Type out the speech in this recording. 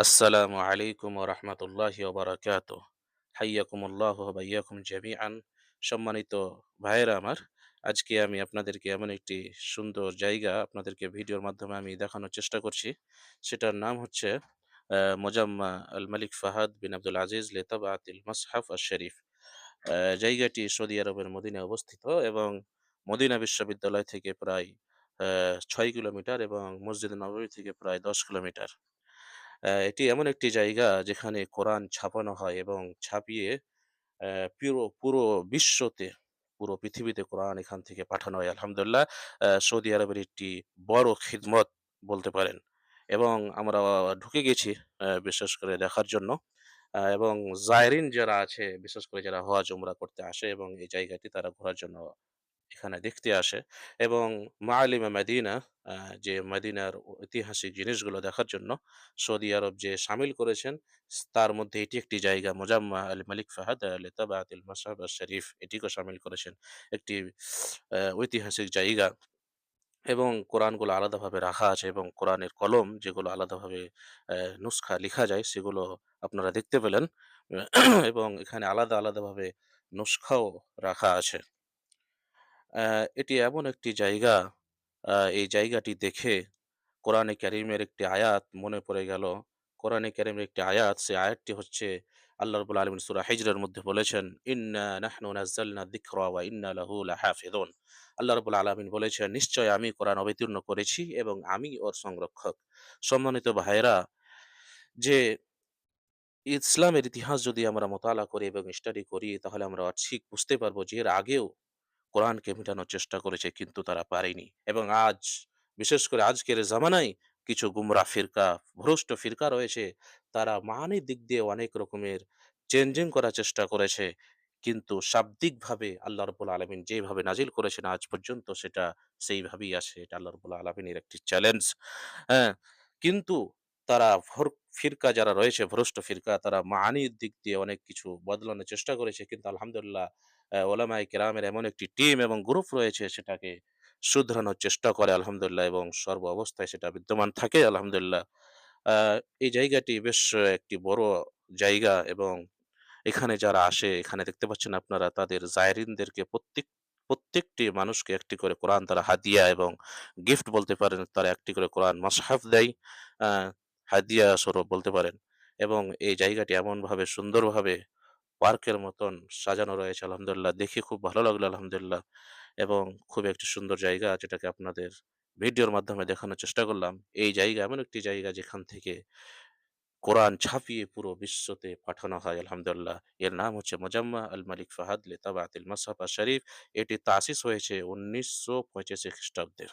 আসসালামু আলাইকুম ওয়া রাহমাতুল্লাহি ওয়া বারাকাতুহু। হাইয়াকুমুল্লাহু ওয়া বাইয়াকুম জামিআন। সম্মানিত ভাইয়েরা আমার, আজকে আমি আপনাদেরকে এমন একটি সুন্দর জায়গা আপনাদেরকে ভিডিওর মাধ্যমে আমি দেখানোর চেষ্টা করছি। সেটার নাম হচ্ছে মুজাম্মা আল মালিক ফাহাদ বিন আব্দুল আজিজ লিতাবাতিল মাসহাফ আশ-শরীফ। জায়গাটি সৌদি আরবের মদিনায় অবস্থিত এবং মদিনা বিশ্ববিদ্যালয় থেকে প্রায় ৬ কিলোমিটার এবং মসজিদে নববী থেকে প্রায় ১০ কিলোমিটার। এটি এমন একটি জায়গা যেখানে কোরআন ছাপানো হয় এবং ছাপিয়ে পুরো পুরো বিশ্বতে, পুরো পৃথিবীতে কোরআন এখান থেকে পাঠানো হয়। আলহামদুলিল্লাহ, সৌদি আরবের একটি বড় খিদমত বলতে পারেন। এবং আমরা ঢুকে গেছি বিশেষ করে দেখার জন্য। এবং যায়েরিন যারা আছে, বিশেষ করে যারা হজ উমরা করতে আসে এবং এই জায়গাটি তারা ঘোরার জন্য এখানে দেখতে আসে এবং মাআলিমে মাদিনা, আ যে মদিনার ঐতিহাসিক জিনিসগুলো দেখার জন্য সৌদি আরব যে শামিল করেছেন, তার মধ্যে এটি একটি জায়গা। মুজাম্মা আল মালিক ফাহাদ লিতাবাতিল মাসহাব আশ-শরীফ এটিকেও শামিল করেছেন। একটি ঐতিহাসিক জায়গা এবং কোরআনগুলো আলাদাভাবে রাখা আছে এবং কোরআনের কলম যেগুলো আলাদাভাবে নুসখা লিখা যায় সেগুলো আপনারা দেখতে পেলেন। এবং এখানে আলাদাভাবে নুসখাও রাখা আছে। এটি এমন একটি জায়গা, এই জায়গাটি দেখে কোরআনে কারীমের একটি আয়াত মনে পড়ে গেল। কোরআনে কারীমের একটি আয়াত, সেই আয়াতটি হচ্ছে আল্লাহ রাব্বুল আলামিন সূরা হিজরের মধ্যে বলেছেন, "ইন্না নাহনু নাযালনা যিকরা ওয়া ইন্না লাহু লাহাফিজুন।" আল্লাহ রাব্বুল আলামিন বলেছেন, "নিশ্চয় আমি কোরআন অবতীর্ণ করেছি এবং আমি ওর সংরক্ষক।" সম্মানিত ভাইয়েরা, যে ইসলামের ইতিহাস যদি আমরা মোতালা করি এবং স্টাডি করি তাহলে আমরা ঠিক বুঝতে পারবো যে এর আগেও কোরআনকে মিটানোর চেষ্টা করেছে কিন্তু তারা পারেনি। এবং আজ, বিশেষ করে আজকের জামানায় কিছু গুমরা ফিরকা, ভ্রষ্ট ফিরকা রয়েছে। তারা মানের দিক দিয়ে অনেক রকমের চেঞ্জিং করার চেষ্টা করেছে। কিন্তু শাব্দিকভাবে আল্লাহ রাব্বুল আলামিন যেভাবে নাজিল করেছেন আজ পর্যন্ত সেটা সেইভাবেই আছে। এটা আল্লাহ রাব্বুল আলামিনের একটি চ্যালেঞ্জ। হ্যাঁ? কিন্তু তারা ফিরকা যারা রয়েছে, ভ্রষ্ট ফিরকা, তারা মানির দিক দিয়ে অনেক কিছু বদলানোর চেষ্টা করেছে। কিন্তু আলহামদুলিল্লাহ, ওলামায়ে কেরামের এমন একটি টিম এবং গ্রুপ রয়েছে সেটাকে শুধরানোর চেষ্টা করে আলহামদুলিল্লাহ এবং সর্ব অবস্থায় সেটা বিদ্যমান থাকে আলহামদুলিল্লাহ। আ এই জায়গাটি বেশ একটি বড় জায়গা এবং এখানে যারা আসে, এখানে দেখতে পাচ্ছেন আপনারা তাদের জায়রিনদেরকে প্রত্যেকটি মানুষকে একটি করে কোরআন তারা হাদিয়া এবং গিফট বলতে পারেন। তারা একটি করে কোরআন মাসহাফ দেয়। আ হাদিয়া স্বরূপ বলতে পারেন। এবং এই জায়গাটি এমনভাবে সুন্দরভাবে পার্কের মতন সাজানো রয়েছে আলহামদুলিল্লাহ। দেখে খুব ভালো লাগলো আলহামদুলিল্লাহ। এবং খুব একটি সুন্দর জায়গা যেটাকে আপনাদের ভিডিওর মাধ্যমে দেখানোর চেষ্টা করলাম। এই জায়গা এমন একটি জায়গা যেখান থেকে কোরআন ছাপিয়ে পুরো বিশ্বতে পাঠানো হয় আলহামদুলিল্লাহ। এর নাম হচ্ছে মুজাম্মা আল মালিক ফাহাদ লিতাবাতিল মাসহাফ আশ-শরীফ। এটি তাসিস হয়েছে ১৯৮৫ খ্রিস্টাব্দে।